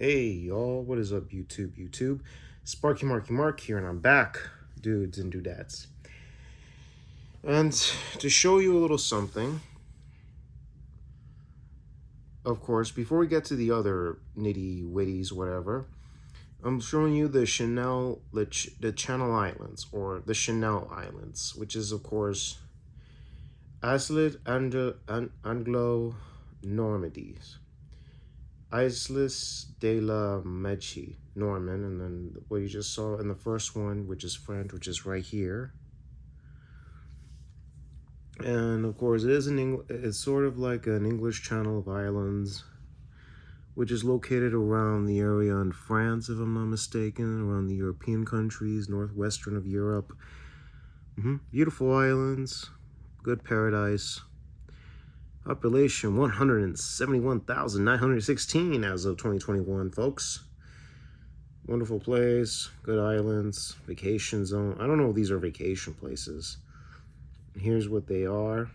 Hey y'all, what is up YouTube? Sparky Marky Mark here and I'm back, dudes and dudettes. And to show you a little something, of course, before we get to the other nitty witties, whatever, I'm showing you the Channel Islands, or the Chanel Islands, which is of course Anglo-Normandies. Isles de la Mechi, Norman, and then what you just saw in the first one, which is French, which is right here. And of course, it's sort of like an English Channel of Islands, which is located around the area in France, if I'm not mistaken, around the European countries, northwestern of Europe. Beautiful islands, good paradise. Population 171,916 as of 2021, folks. Wonderful place, good islands, vacation zone. I don't know if these are vacation places. Here's what they are.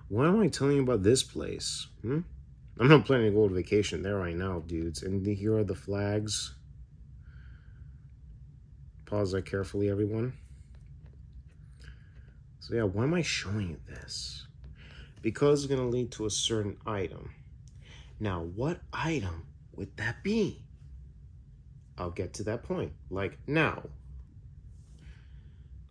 Why am I telling you about this place? I'm not planning to go on vacation there right now, dudes. And here are the flags. Pause that carefully, everyone. So yeah, why am I showing you this? Because it's going to lead to a certain item. Now, what item would that be? I'll get to that point, like now.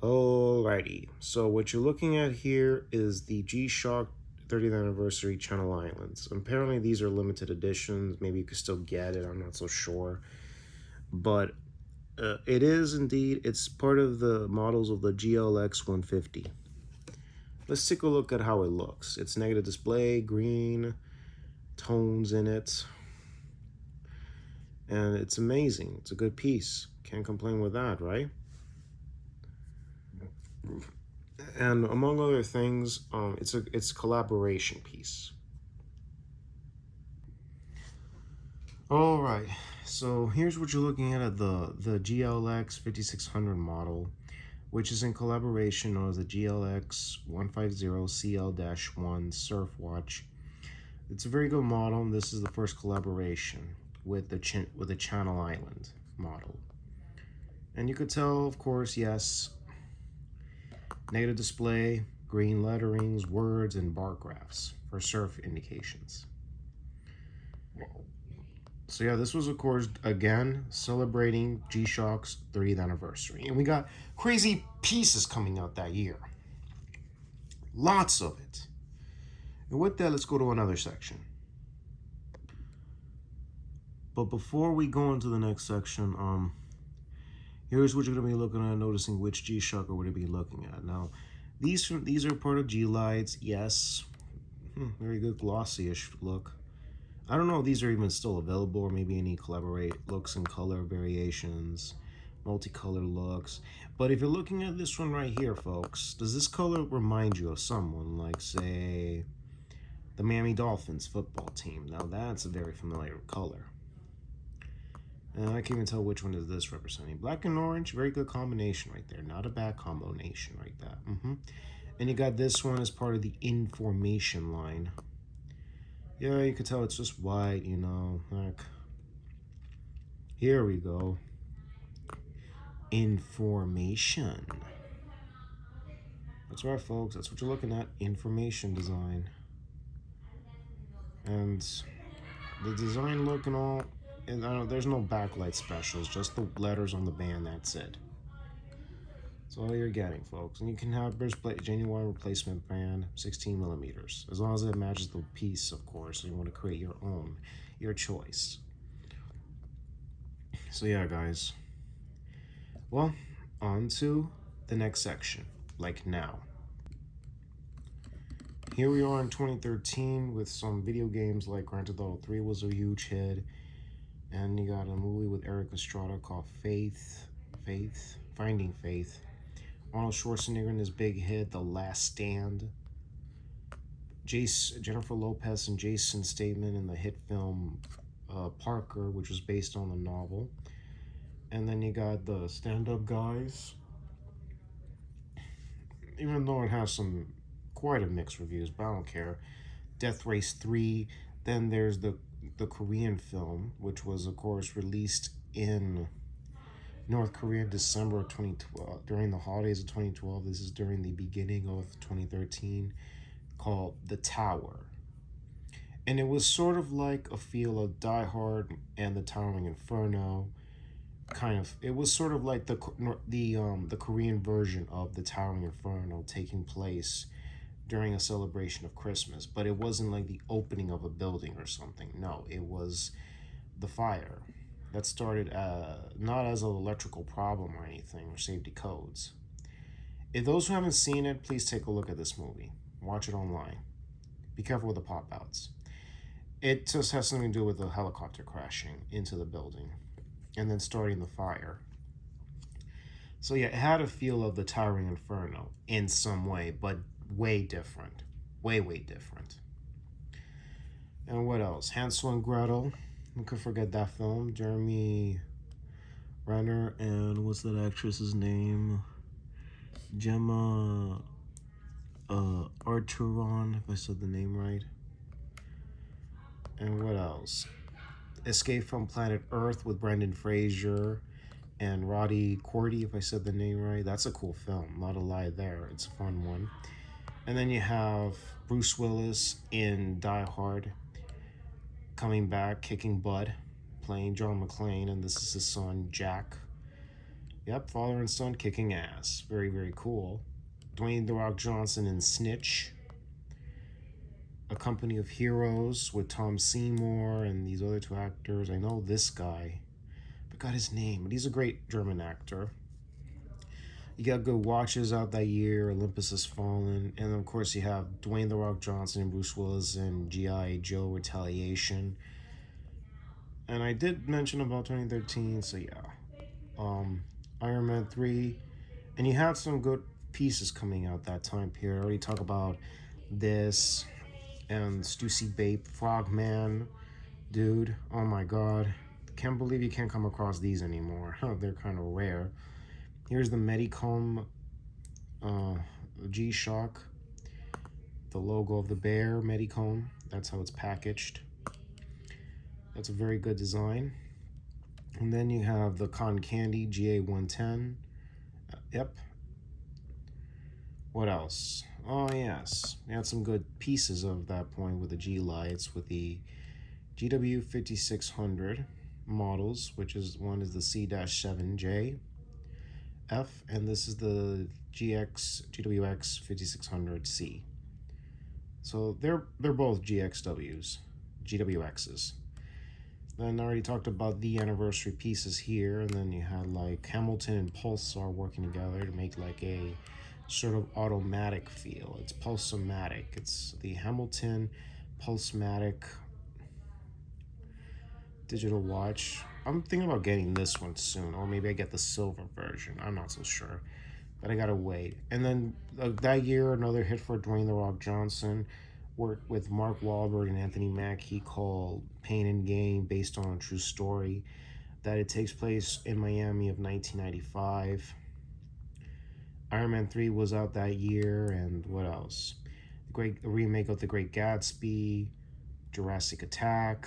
Alrighty, so what you're looking at here is the G-Shock 30th Anniversary Channel Islands. Apparently these are limited editions. Maybe you could still get it, I'm not so sure. But it is indeed, it's part of the models of the GLX 150. Let's take a look at how it looks. It's negative display, green, tones in it. And it's amazing. It's a good piece. Can't complain with that, right? And among other things, it's a collaboration piece. All right, so here's what you're looking at the GLX 5600 model, which is in collaboration with the GLX 150 CL-1 Surf Watch. It's a very good model. And this is the first collaboration with the Channel Island model, and you could tell, of course, yes. Negative display, green letterings, words, and bar graphs for surf indications. So yeah, this was, of course, again, celebrating G-Shock's 30th anniversary. And we got crazy pieces coming out that year. Lots of it. And with that, let's go to another section. But before we go into the next section, here's what you're going to be looking at, noticing which G-Shock we're going to be looking at. Now, these are part of G-Lights, yes. Very good glossy-ish look. I don't know if these are even still available, or maybe any collaborate looks and color variations, multicolor looks. But if you're looking at this one right here, folks, does this color remind you of someone, like, say, the Miami Dolphins football team? Now, that's a very familiar color. And I can't even tell which one is this representing. Black and orange, very good combination right there. Not a bad combination right there. And you got this one as part of the information line. Yeah, you could tell it's just white, you know. Like, here we go. Information. That's right, folks. That's what you're looking at. Information design. And the design look and all. And there's no backlight specials, just the letters on the band, that's it. That's all you're getting, folks. And you can have genuine replacement band, 16 millimeters, as long as it matches the piece, of course. You want to create your own, your choice. So yeah, guys. Well, on to the next section, like now. Here we are in 2013 with some video games like Grand Theft Auto 3 was a huge hit. And you got a movie with Eric Estrada called Finding Faith. Arnold Schwarzenegger in his big hit, The Last Stand. Jennifer Lopez and Jason Statham in the hit film Parker, which was based on the novel. And then you got the stand-up guys. Even though it has some quite a mixed reviews, but I don't care. Death Race 3. Then there's the the Korean film, which was, of course, released in North Korea in December of 2012, during the holidays of 2012. This is during the beginning of 2013, called The Tower. And it was sort of like a feel of Die Hard and The Towering Inferno. Kind of, it was sort of like the Korean version of The Towering Inferno, taking place during a celebration of Christmas, but it wasn't like the opening of a building or something. No, it was the fire that started not as an electrical problem or anything or safety codes. If those who haven't seen it, please take a look at this movie. Watch it online. Be careful with the pop outs. It just has something to do with a helicopter crashing into the building and then starting the fire. So yeah, it had a feel of the Towering Inferno in some way, but way different. Way different. And what else? Hansel and Gretel. Who could forget that film? Jeremy Renner and what's that actress's name? Gemma Arteron, if I said the name right. And what else? Escape from Planet Earth with Brendan Fraser and Roddy Cordy, if I said the name right. That's a cool film. Not a lie there. It's a fun one. And then you have Bruce Willis in Die Hard, coming back, kicking butt, playing John McClane, and this is his son, Jack. Yep, father and son kicking ass. Very cool. Dwayne "The Rock" Johnson in Snitch. A Company of Heroes with Tom Seymour and these other two actors. I know this guy. I forgot his name, but he's a great German actor. You got good watches out that year. Olympus Has Fallen. And of course you have Dwayne "The Rock" Johnson and Bruce Willis in G.I. Joe Retaliation. And I did mention about 2013, so yeah. Iron Man 3. And you had some good pieces coming out that time period. I already talked about this and Stussy Bape, Frogman, dude. Oh my god. Can't believe you can't come across these anymore. They're kind of rare. Here's the Medicom G-Shock. The logo of the bear, Medicom. That's how it's packaged. That's a very good design. And then you have the Cotton Candy GA110. Yep. What else? Oh, yes. We had some good pieces of that point with the G lights, with the GW5600 models, which is one is the C-7J F, and this is the GWX 5600C. So they're both GWXs. Then I already talked about the anniversary pieces here, and then you had like Hamilton and Pulsar working together to make like a sort of automatic feel. It's Pulsomatic. It's the Hamilton Pulsomatic digital watch. I'm thinking about getting this one soon, or maybe I get the silver version. I'm not so sure, but I gotta wait. And then that year, another hit for Dwayne "The Rock" Johnson, worked with Mark Wahlberg and Anthony Mackie, called Pain and Gain, based on a true story that it takes place in Miami of 1995. Iron Man 3 was out that year, and what else? The remake of The Great Gatsby, Jurassic Attack,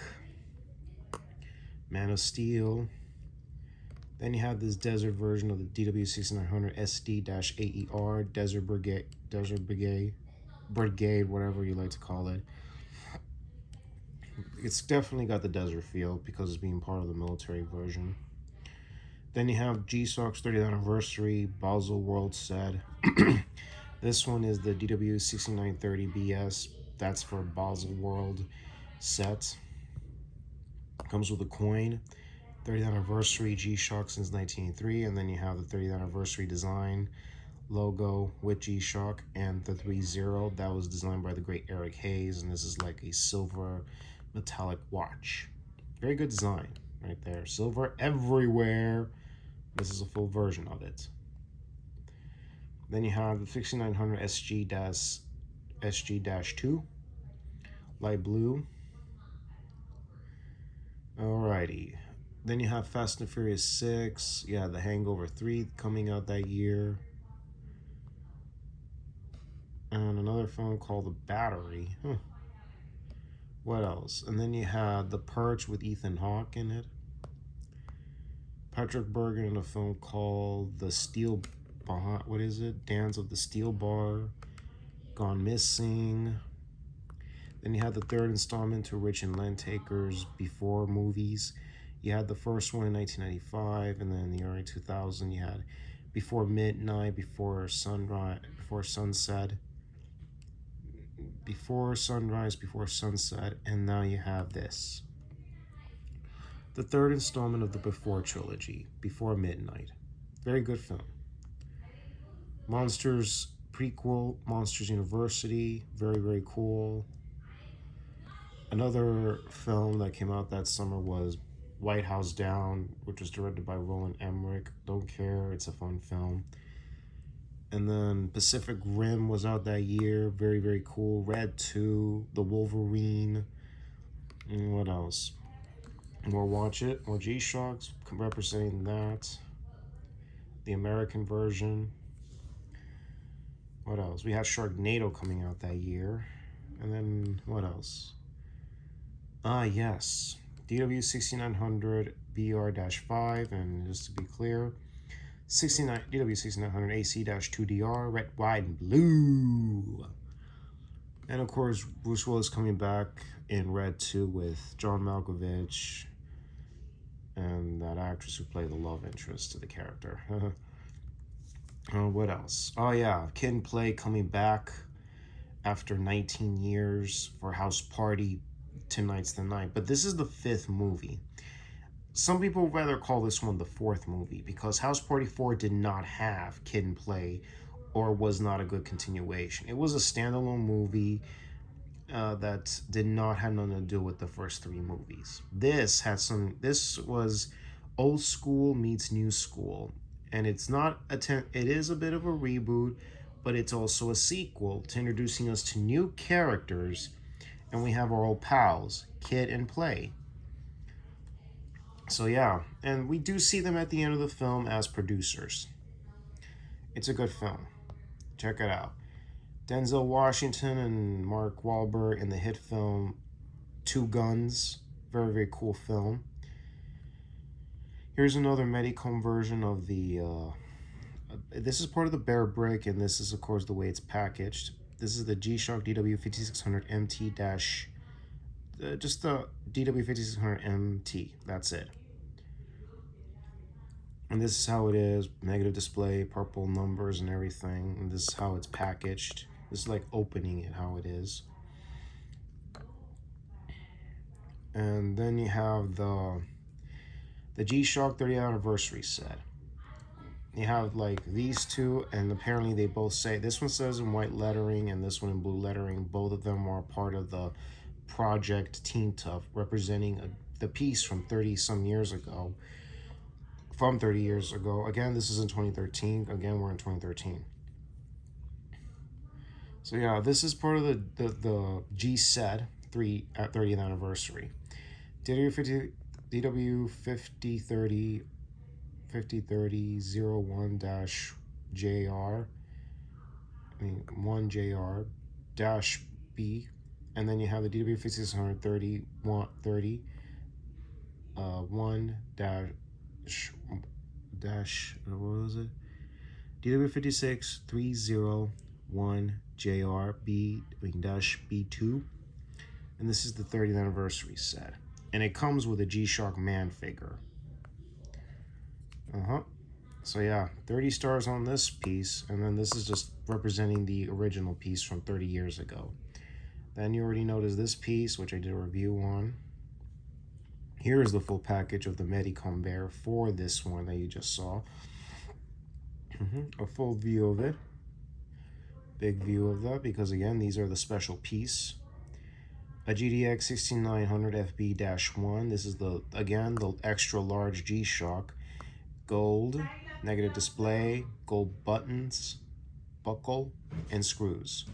Man of Steel. Then you have this desert version of the DW6900 SD-AER, Desert Brigade, whatever you like to call it. It's definitely got the desert feel because it's being part of the military version. Then you have G-Shock's 30th anniversary, Basel World set. This one is the DW6930BS. That's for Basel World set. Comes with a coin. 30th anniversary G-Shock since 1983. And then you have the 30th anniversary design logo with G-Shock and the 3.0 that was designed by the great Eric Hayes, and this is like a silver metallic watch. Very good design right there. Silver everywhere. This is a full version of it. Then you have the 6900 SG-2, light blue. Alrighty. Then you have Fast and Furious 6. Yeah, The Hangover 3 coming out that year. And another film called The Battery. What else? And then you had The Perch with Ethan Hawke in it. Patrick Bergin in a film called The Steel Bar. What is it? Dance of the Steel Bar. Gone Missing. Then you had the third installment to Rich and Landtaker's Before movies. You had the first one in 1995, and then in the early 2000s you had Before Midnight, Before Sunrise, Before Sunset, Before Sunrise, Before Sunset, and now you have this. The third installment of the Before trilogy, Before Midnight. Very good film. Monsters prequel, Monsters University, very, very cool. Another film that came out that summer was White House Down, which was directed by Roland Emmerich. Don't care, it's a fun film. And then Pacific Rim was out that year, very, very cool. Red 2, The Wolverine, and what else? More Watch It, more G-Shocks representing that. The American version. What else? We had Sharknado coming out that year. And then what else? Yes. DW6900 BR-5, and just to be clear, DW6900 AC-2DR, red, white, and blue. And of course, Bruce Willis coming back in Red 2 with John Malkovich and that actress who played the love interest to the character. What else? Oh yeah, Kid and Play coming back after 19 years for House Party, Tonight's the Night. But this is the 5th movie. Some people rather call this one the 4th movie because House Party 4 did not have Kid and Play or was not a good continuation. It was a standalone movie that did not have nothing to do with the first 3 movies. This was old school meets new school. And it is a bit of a reboot, but it's also a sequel to introducing us to new characters. And we have our old pals, Kid and Play. So yeah, and we do see them at the end of the film as producers. It's a good film. Check it out. Denzel Washington and Mark Wahlberg in the hit film Two Guns. Very, very cool film. Here's another Medicom version of the... this is part of the Bear Brick, and this is, of course, the way it's packaged. This is the G-Shock DW5600MT dash... just the DW5600MT. That's it. And this is how it is. Negative display, purple numbers and everything. And this is how it's packaged. This is like opening it, how it is. And then you have the G-Shock 30th anniversary set. You have like these two, and apparently they both say, this one says in white lettering and this one in blue lettering. Both of them are part of the Project Teen Tough, representing the piece from 30 some years ago. From 30 years ago. Again, this is in 2013. Again, we're in 2013. So yeah, this is part of the G set 30th anniversary. DW5030 5030-01-JR, 1JR-B, and then you have the DW5630 30 1 what was it? DW56-301-JR-B-2, and this is the 30th anniversary set, and it comes with a G-Shock man figure. So yeah, 30 stars on this piece, and then this is just representing the original piece from 30 years ago. Then you already noticed this piece, which I did a review on. Here is the full package of the Medicom Bear for this one that you just saw. A full view of it. Big view of that, because again, these are the special piece. A GDX 6900 FB-1. This is the extra large G-Shock. Gold, negative display, gold buttons, buckle, and screws.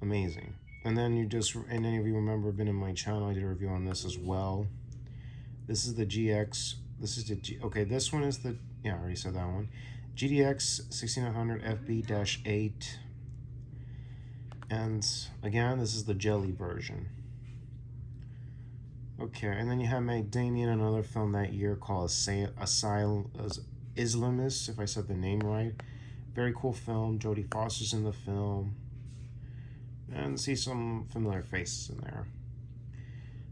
Amazing. And then and any of you remember been in my channel, I did a review on this as well. This is the GX, this one is the, I already said that one. GDX 6900 FB-8. And again, this is the jelly version. Okay, and then you have Meg Damien, another film that year called Asylum Islamist, if I said the name right. Very cool film. Jodie Foster's in the film. And see some familiar faces in there.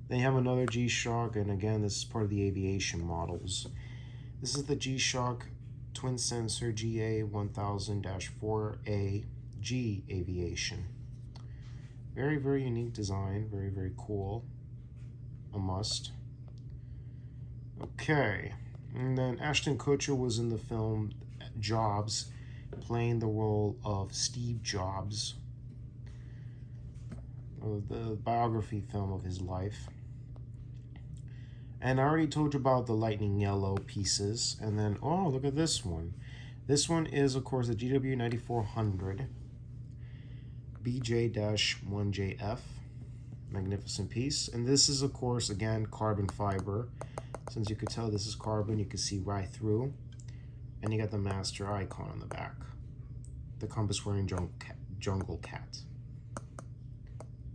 Then you have another G-Shock, and again, this is part of the aviation models. This is the G-Shock twin sensor GA1000-4A G Aviation. Very, very unique design. Very, very cool. A must. Okay. And then Ashton Kutcher was in the film Jobs, playing the role of Steve Jobs, the biography film of his life. And I already told you about the lightning yellow pieces. And then, oh, look at this one. This one is, of course, the GW 9400 BJ-1JF. Magnificent piece. And this is, of course, again, carbon fiber. Since you could tell this is carbon, you can see right through. And you got the master icon on the back. The compass wearing jungle cat.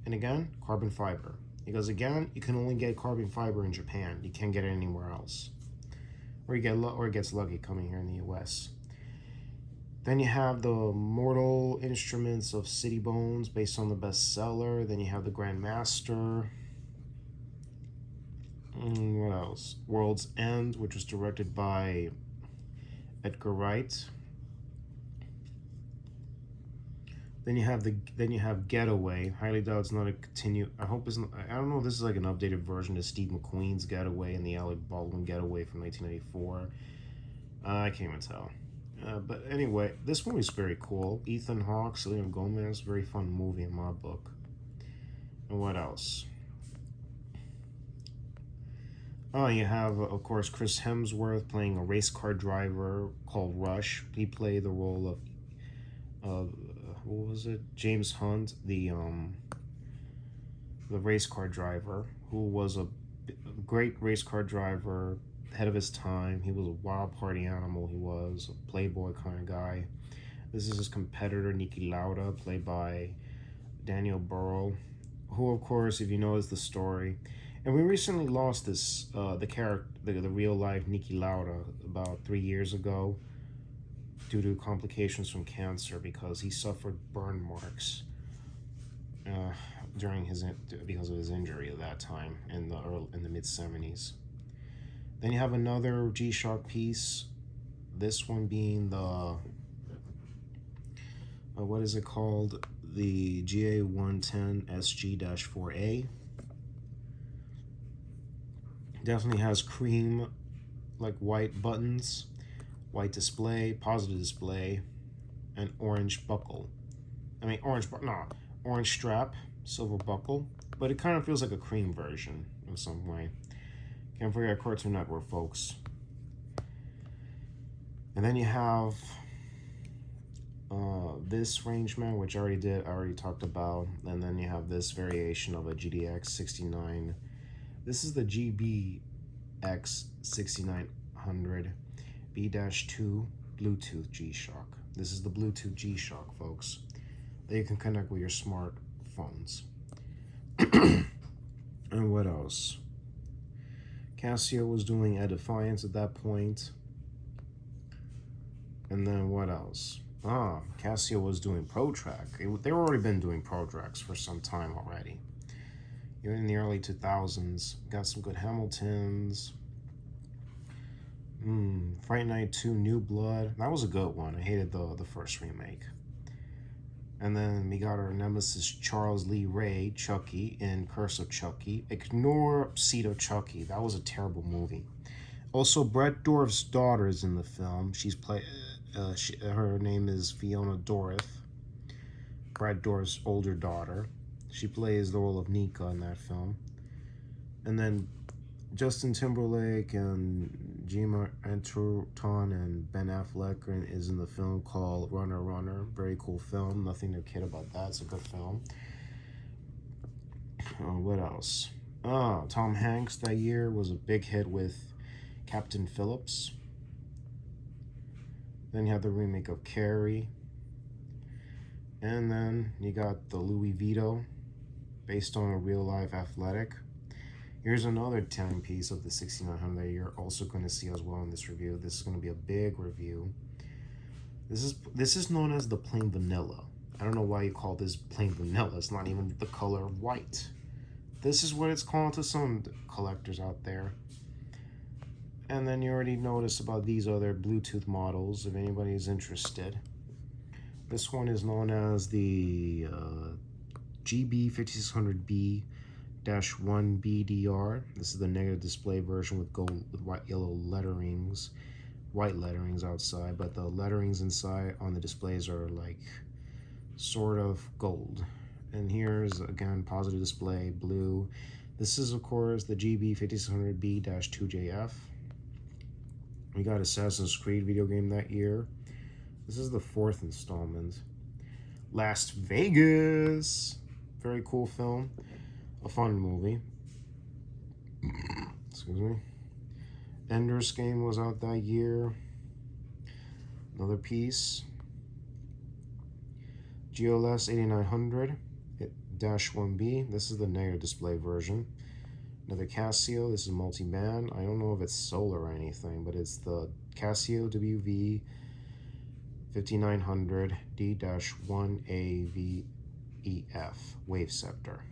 And again, carbon fiber. Because again, you can only get carbon fiber in Japan. You can't get it anywhere else. Or it gets lucky coming here in the US. Then you have the Mortal Instruments of City Bones, based on the bestseller. Then you have the Grandmaster. What else? World's End, which was directed by Edgar Wright. Then you have Getaway. Highly doubt it's not a continue. I hope it's not. I don't know if this is like an updated version of Steve McQueen's Getaway and the Alec Baldwin Getaway from 1994. I can't even tell. But anyway, this movie is very cool. Ethan Hawke, Selena Gomez, very fun movie in my book. And what else? Oh, you have, of course, Chris Hemsworth playing a race car driver called Rush. He played the role of what was it? James Hunt, the race car driver, who was a great race car driver, ahead of his time. He was a wild party animal. He was a playboy kind of guy. This is his competitor, Niki Lauda, played by Daniel Burrell, who, of course, if you know, is the story. And we recently lost this, the real life Niki Lauda, about 3 years ago, due to complications from cancer, because he suffered burn marks because of his injury at that time in the mid-70s. Then you have another G-Shock piece. This one being the what is it called? The GA110 SG-4A. Definitely has cream, like white buttons, white display, positive display, and orange buckle. Orange strap, silver buckle, but it kind of feels like a cream version in some way. Can't forget Cartoon Network, folks. And then you have this Rangeman, which I already talked about. And then you have this variation of a GDX 69. This is the GBX 6900 B-2 Bluetooth G-Shock. This is the Bluetooth G-Shock, folks, that you can connect with your smartphones. And what else? Casio was doing a Defiance at that point. And then what else? Casio was doing ProTrack. They were already been doing ProTracks for some time already. Even in the early 2000s, got some good Hamiltons. Fright Night 2, New Blood. That was a good one. I hated the first remake. And then we got our nemesis Charles Lee Ray, Chucky, in Curse of Chucky. Ignore Seed of Chucky. That was a terrible movie. Also, Brett Dorff's daughter is in the film. Her name is Fiona Dorff. Brett Dorff's older daughter. She plays the role of Nika in that film. And then Justin Timberlake and Gemma Arterton and Ben Affleck is in the film called Runner Runner. Very cool film. Nothing to kid about that. It's a good film. What else? Tom Hanks that year was a big hit with Captain Phillips. Then you have the remake of Carrie. And then you got the Louis Vito, based on a real-life athletic. Here's another timepiece of the 6900 that you're also going to see as well in this review. This is going to be a big review. This is known as the plain vanilla. I don't know why you call this plain vanilla. It's not even the color white. This is what it's called to some collectors out there. And then you already noticed about these other Bluetooth models, if anybody's interested. This one is known as the GB5600B-1BDR. This is the negative display version with gold, with white letterings outside, but the letterings inside on the displays are like sort of gold. And here's again positive display, blue. This is of course the GB5600B-2JF. We got Assassin's Creed video game that year. This is the 4th installment. Las Vegas. Very cool film. A fun movie. Excuse me. Ender's Game was out that year. Another piece. GLS 8900-1B. This is the negative display version. Another Casio. This is multi-band. I don't know if it's solar or anything, but it's the Casio WV 5900D-1AVEF Wave Scepter.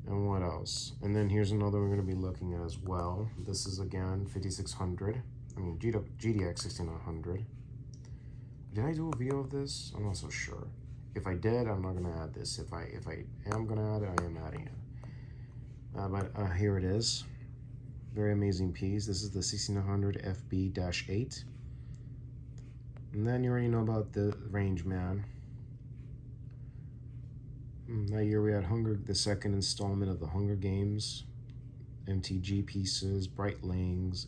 And what else? And then here's another we're going to be looking at as well. This is again 5600. I mean GDX 6900. Did I do a video of this? I'm not so sure. If I did, I'm not going to add this. If I am going to add it, I am adding it. But here it is. Very amazing piece. This is the 1600 FB-8. And then you already know about the Range Man. That year we had the second installment of the Hunger Games, MTG pieces, Brightlings,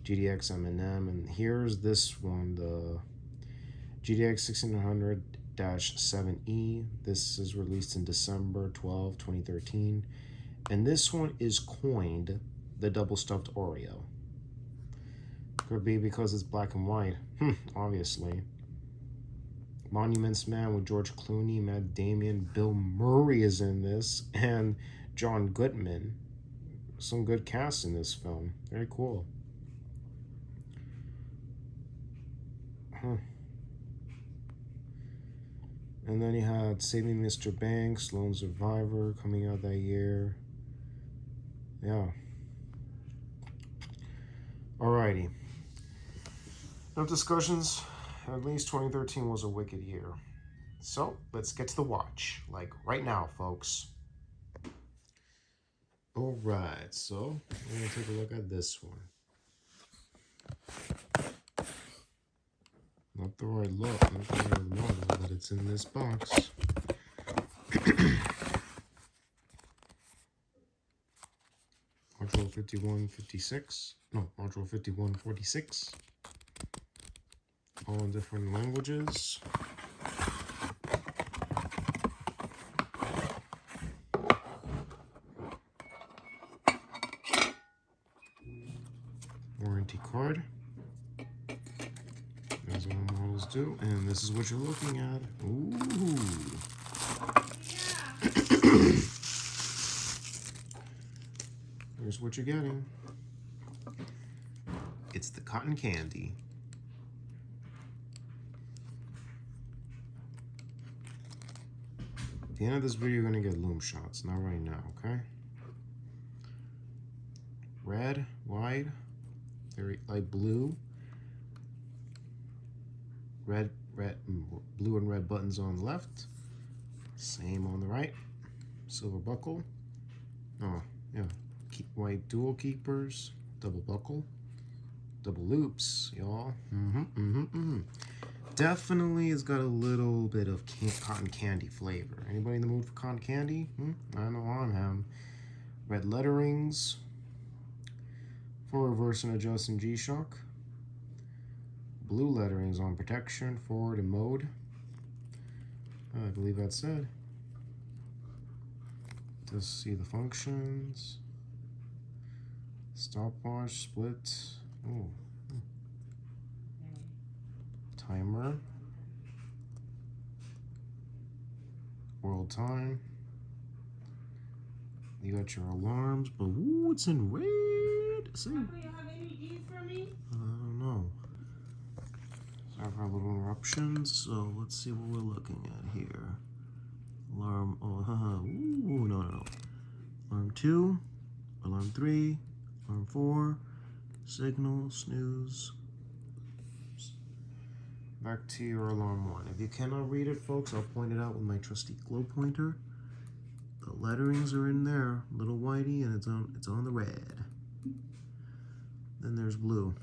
GDX M&M, and here's this one, the GDX 1600-7E. This is released in December 12, 2013, and this one is coined the double stuffed Oreo. Could be because it's black and white, obviously. Monuments Man with George Clooney, Matt Damon, Bill Murray is in this, and John Goodman. Some good cast in this film. Very cool. And then you had Saving Mr. Banks, Lone Survivor coming out that year. Yeah. Alrighty. Enough discussions. At least 2013 was a wicked year. So let's get to the watch, like right now, folks. All right, so we're gonna take a look at this one. Not the right look, not the right model, but it's in this box. Module 5156. No, Module 5146. All in different languages. Warranty card, as all models do, and this is what you're looking at. Ooh. Here's what you're getting. It's the cotton candy. At the end of this video, you're gonna get loom shots, not right now, okay? Red, wide, very light blue, blue and red buttons on the left, same on the right, silver buckle, oh yeah, white dual keepers, double buckle, double loops, y'all. Definitely has got a little bit of cotton candy flavor. Anybody in the mood for cotton candy? I know I am. Red letterings for reverse and adjusting G-Shock. Blue letterings on protection, forward, and mode. I believe that's it. Just see the functions. Stopwatch, split. Oh. Timer. World time. You got your alarms, but ooh, it's in red. See? Do you have any G's for me? I don't know. Sorry for our little interruptions. So let's see what we're looking at here. Alarm. Oh, haha. Ooh, no. Alarm 2, alarm 3, alarm 4, signal, snooze. Back to your alarm 1. If you cannot read it, folks, I'll point it out with my trusty glow pointer. The letterings are in there, little whitey, and it's on the red. Then there's blue.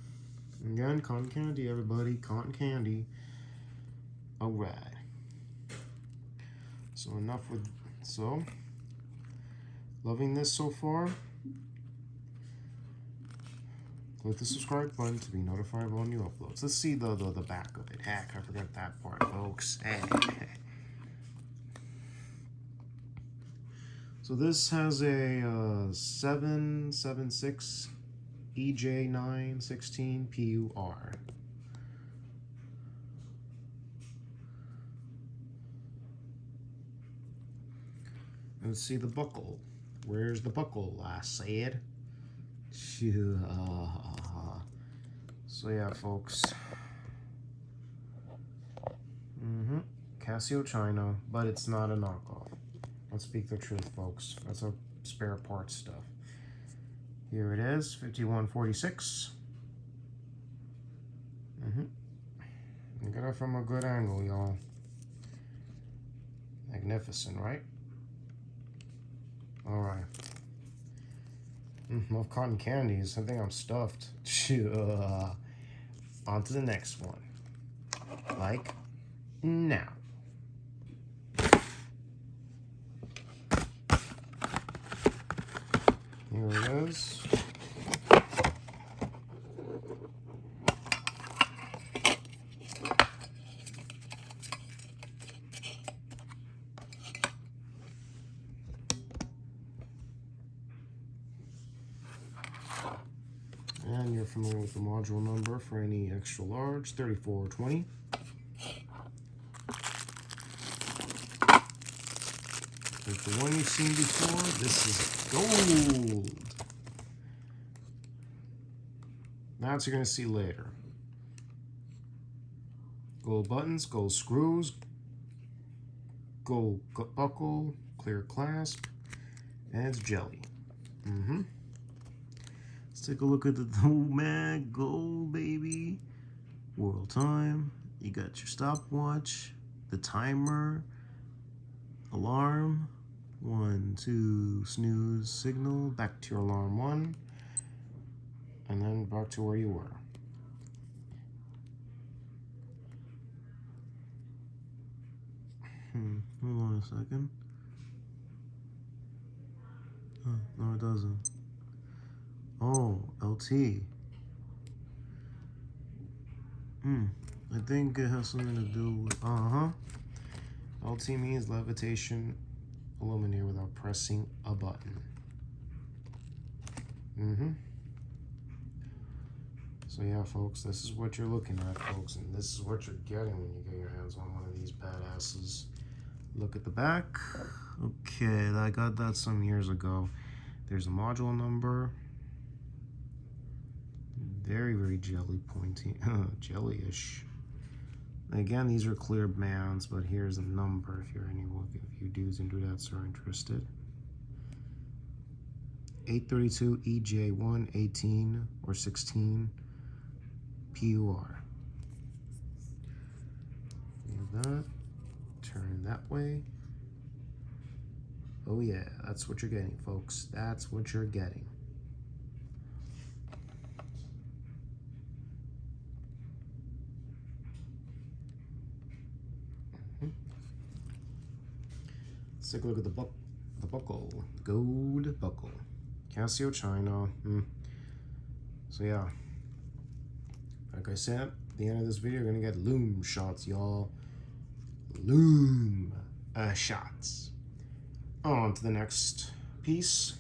Again, cotton candy, everybody, cotton candy. All right. So loving this so far. Click the subscribe button to be notified of all new uploads. Let's see the back of it. Heck, I forgot that part, folks. So this has a 776 EJ916 PUR. Let's see the buckle. Where's the buckle, I said? So yeah, folks. Casio China, but it's not a knockoff. Let's speak the truth, folks. That's a spare parts stuff. Here it is, 5146. Get it from a good angle, y'all. Magnificent, right? All right. Love cotton candies. I think I'm stuffed. On to the next one. Like now. Here it is. And you're familiar with the module number for any extra large, 3420. Like the one you've seen before, this is gold. That's you're going to see later. Gold buttons, gold screws, gold buckle, clear clasp, and it's jelly. Let's take a look at the mag gold, baby. World time. You got your stopwatch, the timer, alarm, 1, 2, snooze, signal, back to your alarm 1, and then back to where you were. Hold on a second. Oh, no, it doesn't. Oh, LT. I think it has something to do with, LT means levitation, illuminate without pressing a button. So yeah, folks, this is what you're looking at, folks, and this is what you're getting when you get your hands on one of these badasses. Look at the back. Okay, I got that some years ago. There's a module number. Very, very jelly pointy, jelly-ish. Again, these are clear bands, but here's a number if you dudes and dudettes are interested. 832 EJ1 18 or 16 PUR. Like that. Turn it that way. Oh yeah, that's what you're getting, folks. That's what you're getting. Let's take a look at the buckle, the gold buckle. Casio China. So yeah, like I said, at the end of this video, you're gonna get loom shots, y'all. Loom shots. On to the next piece.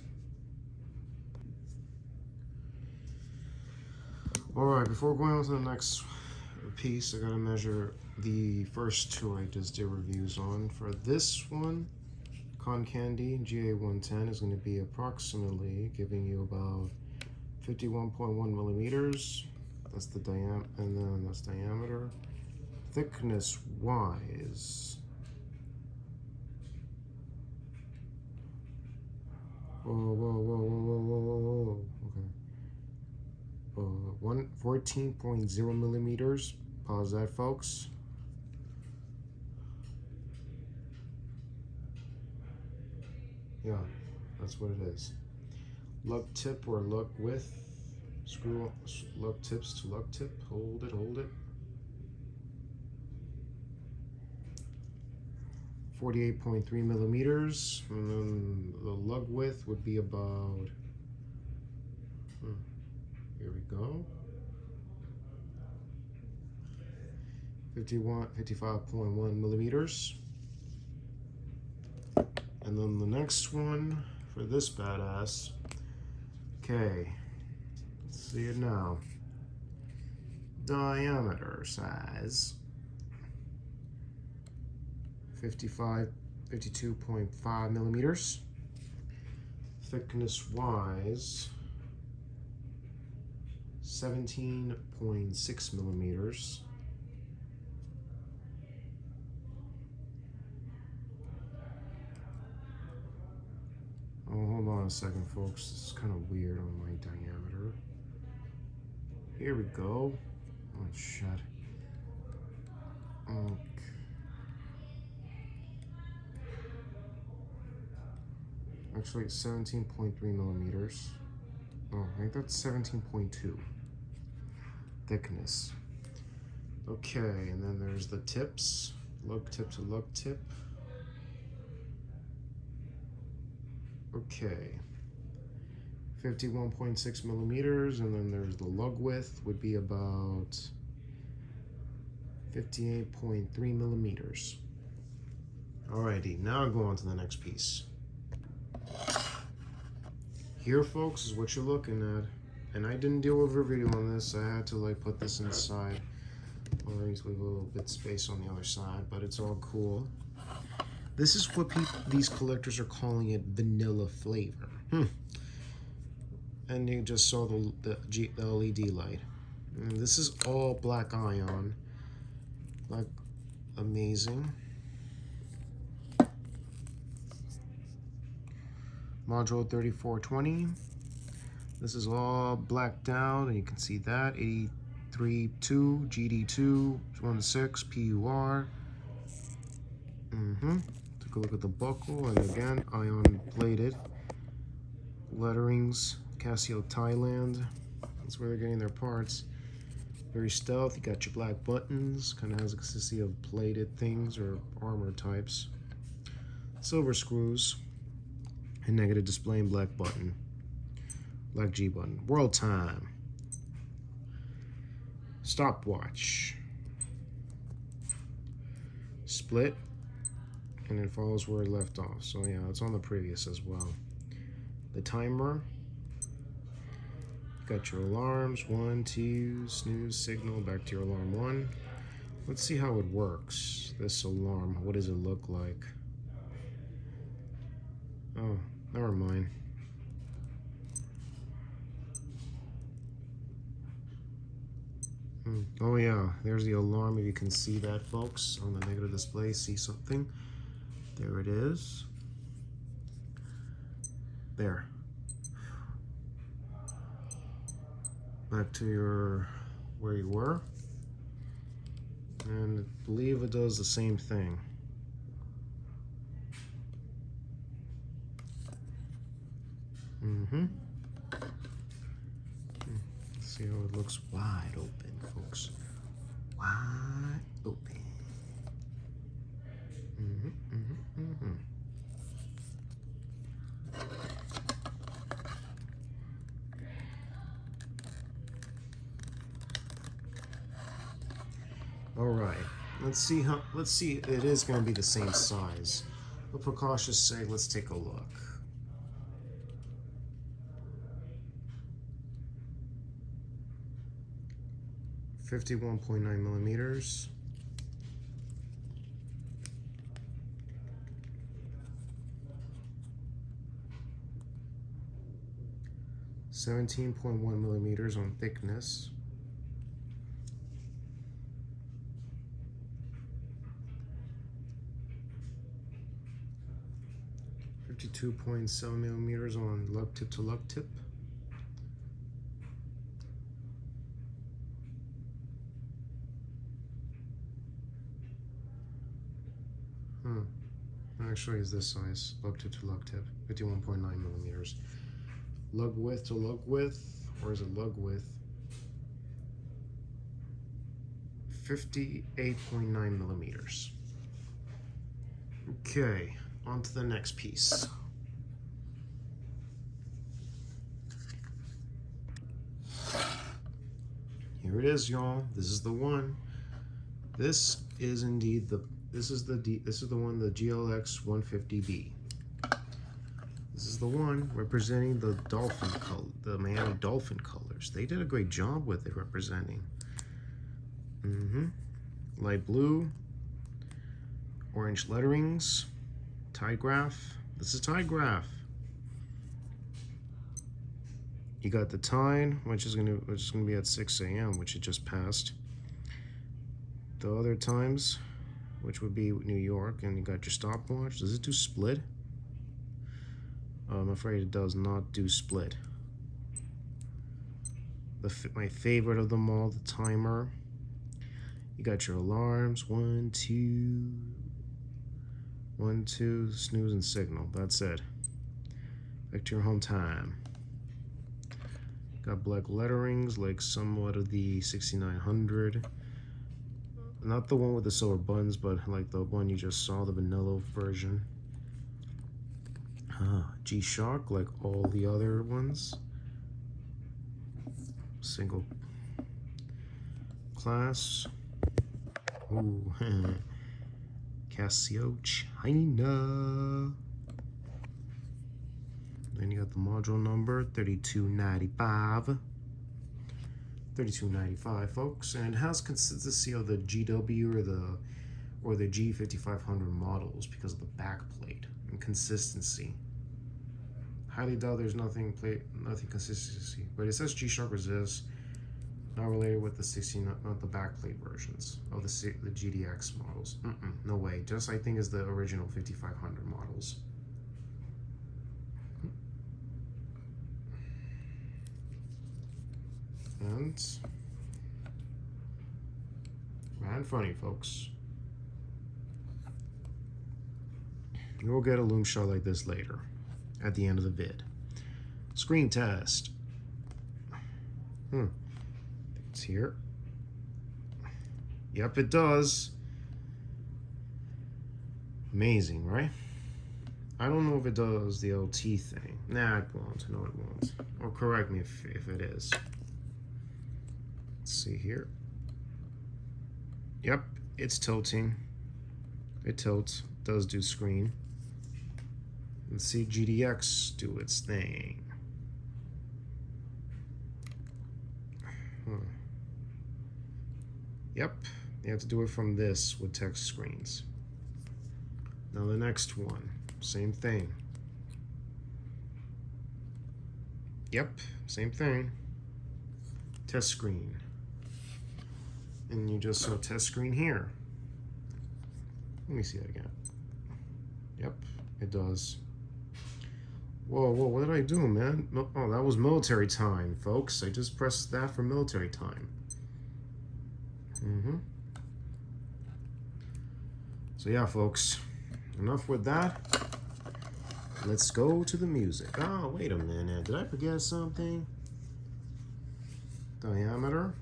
All right, before going on to the next piece, I gotta measure the first two I just did reviews on. For this one, Con Candy GA110 is going to be approximately giving you about 51.1 millimeters. That's the diameter, and then that's diameter. Thickness wise, okay. 14.0 millimeters. Pause that, folks. Yeah, that's what it is. Lug tip or lug width. Screw lug tips to lug tip. Hold it, hold it. 48.3 millimeters. And then the lug width would be about, here we go. 55.1 millimeters. And then the next one for this badass. Okay, let's see it now. Diameter size 52.5 millimeters. Thickness wise 17.6 millimeters. Oh, hold on a second, folks. This is kind of weird on my diameter. Here we go. Oh, shit. Okay. Actually, it's 17.3 millimeters. Oh, I think that's 17.2. Thickness. Okay, and then there's the tips. Lug tip to lug tip. Okay, 51.6 millimeters, and then there's the lug width would be about 58.3 millimeters. Alrighty, now I'll go on to the next piece. Here, folks, is what you're looking at, and I didn't do a video on this. I had to like put this inside, or leave a little bit space on the other side, but it's all cool. This is what these collectors are calling it, vanilla flavor. And you just saw the LED light. And this is all black ion. Like, amazing. Module 3420. This is all blacked out, and you can see that. 83.2, GD2, 16, PUR. Take a look at the buckle, and again, ion plated. Letterings, Casio, Thailand. That's where they're getting their parts. Very stealth. You got your black buttons. Kind of has a consistency of plated things or armor types. Silver screws. And negative display and black button. Black G button. World time. Stopwatch. Split. And it follows where it left off. So yeah, it's on the previous as well. The timer. Got your alarms. 1, 2, snooze, signal, back to your alarm 1. Let's see how it works. This alarm, what does it look like? Oh, never mind. Oh yeah, there's the alarm. If you can see that, folks, on the negative display, see something? There it is. There. Back to where you were. And I believe it does the same thing. Let's see how it looks wide open, folks. Wide open. All right, let's see, it is going to be the same size, but for cautious sake, let's take a look. .9 millimeters. 17.1 millimeters on thickness. .7 millimeters on lug tip to lug tip. Actually, is this size, lug tip to lug tip, 51.9 millimeters. Lug width to lug width, or is it lug width? 58.9 millimeters. Okay, on to the next piece. Here it is, y'all. This is the one. This is indeed the one, the GLX 150B. This is the one representing the Dolphin color, the Miami Dolphin colors. They did a great job with it representing. Light blue, orange letterings, tie graph. This is tie graph. You got the tide, which is gonna be at 6 a.m., which it just passed. The other times, which would be New York, and you got your stopwatch. Does it do split? I'm afraid it does not do split. My favorite of them all, the timer. You got your alarms, 1, 2, 1, 2, snooze and signal. That's it. Back to your home time. Got black letterings, like somewhat of the 6900. Not the one with the silver buttons, but like the one you just saw, the vanilla version. G-Shock, like all the other ones. Single class. Ooh, Casio China. Then you got the module number 3295. 3295, folks, and it has consistency of the GW or the G5500 models because of the back plate and consistency. Highly doubt there's nothing consistency, but it says G-Shock resists. Not related with the 16, not the back plate versions of the GDX models. No way. Just I think is the original 5500 models. And funny, folks. You'll get a loom shot like this later, at the end of the vid. Screen test. It's here. Yep, it does. Amazing, right? I don't know if it does the LT thing. Nah, it won't. No, it won't. Or correct me if it is. Let's see here. Yep, it's tilting. It tilts. It does do screen. Let's see GDX do its thing. Yep, you have to do it from this with text screens. Now the next one, same thing. Yep, same thing. Test screen. And you just saw test screen here. Let me see that again. Yep, it does. Whoa, what did I do, man? Oh, that was military time, folks. I just pressed that for military time. So yeah, folks, enough with that. Let's go to the music. Oh, wait a minute. Did I forget something? Diameter.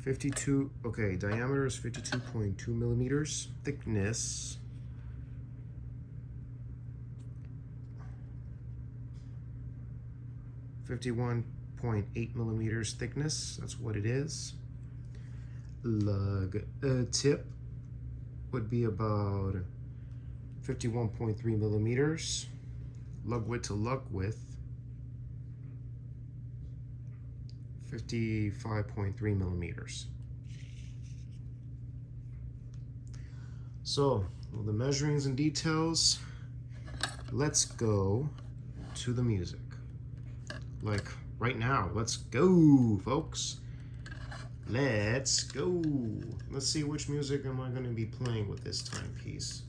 Okay, diameter is 52.2 millimeters. Thickness. .8 millimeters thickness. That's what it is. Lug tip would be about 51.3 millimeters. Lug width to lug width 55.3 millimeters. So, well, the measurings and details, let's go to the music. Like right now, let's go, folks. Let's go. Let's see which music am I going to be playing with this timepiece.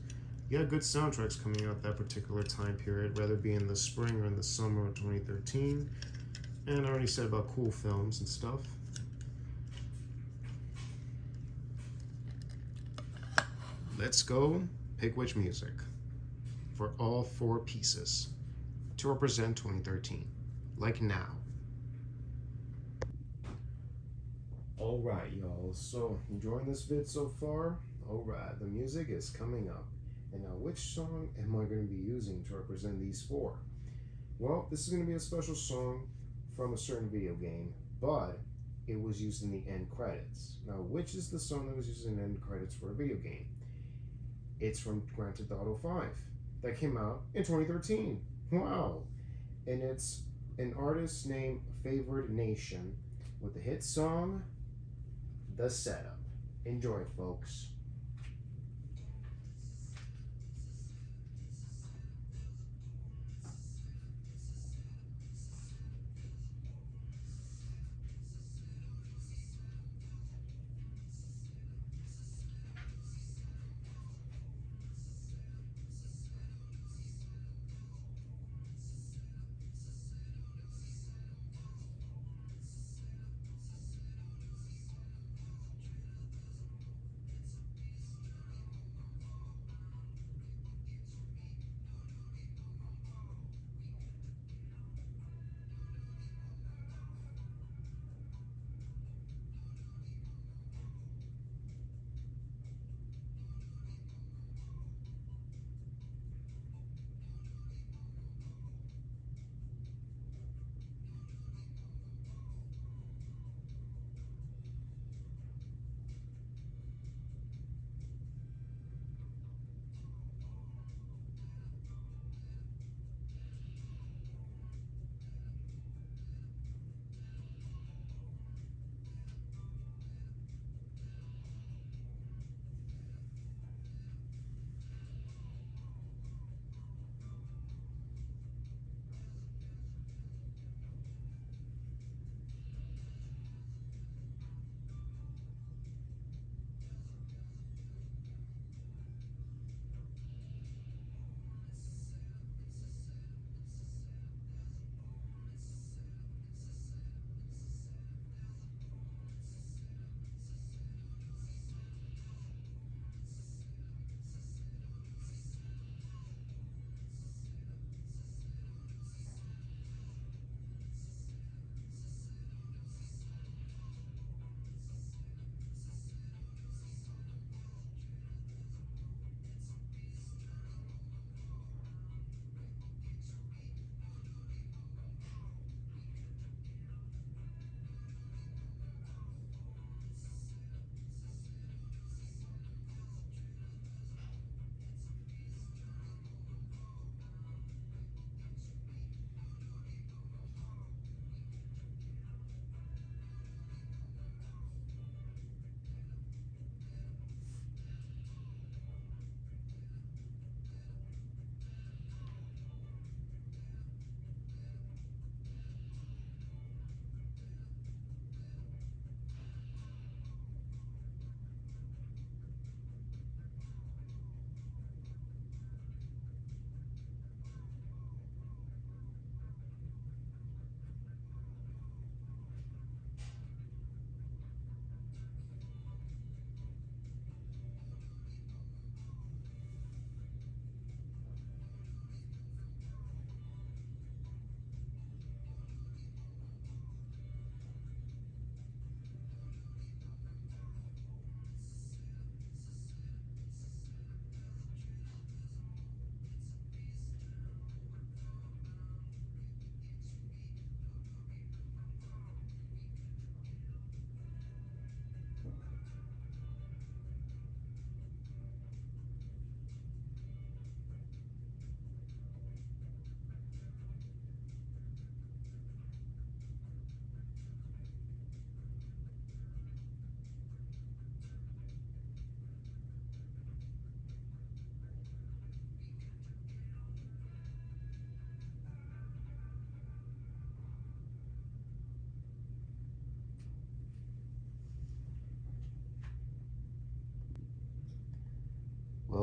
You got good soundtracks coming out that particular time period, whether it be in the spring or in the summer of 2013. And I already said about cool films and stuff. Let's go pick which music for all 4 pieces to represent 2013, like now. Alright, y'all, so enjoying this vid so far? Alright, the music is coming up. And now, which song am I going to be using to represent these 4? Well, this is going to be a special song from a certain video game, but it was used in the end credits. Now, which is the song that was used in the end credits for a video game? It's from Grand Theft Auto 5 that came out in 2013. Wow! And it's an artist named Favored Nation with the hit song The Setup. Enjoy, folks.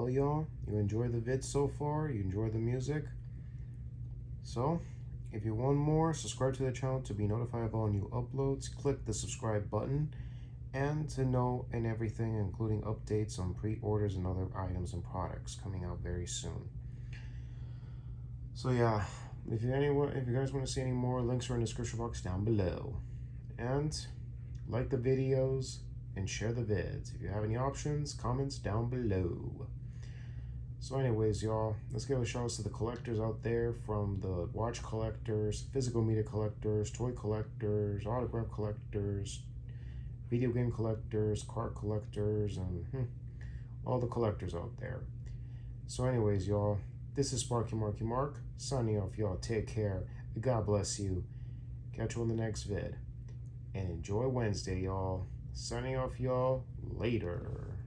well, y'all, you enjoy the vid so far? You enjoy the music? So, if you want more, subscribe to the channel to be notified of all new uploads. Click the subscribe button and to know and everything, including updates on pre-orders and other items and products coming out very soon. So yeah, if you guys want to see any more, links are in the description box down below. And like the videos and share the vids. If you have any options, comments down below. So anyways, y'all, let's give a shout out to the collectors out there, from the watch collectors, physical media collectors, toy collectors, autograph collectors, video game collectors, card collectors, and all the collectors out there. So anyways, y'all, this is Sparky Marky Mark, signing off, y'all. Take care. God bless you. Catch you on the next vid. And enjoy Wednesday, y'all. Signing off, y'all. Later.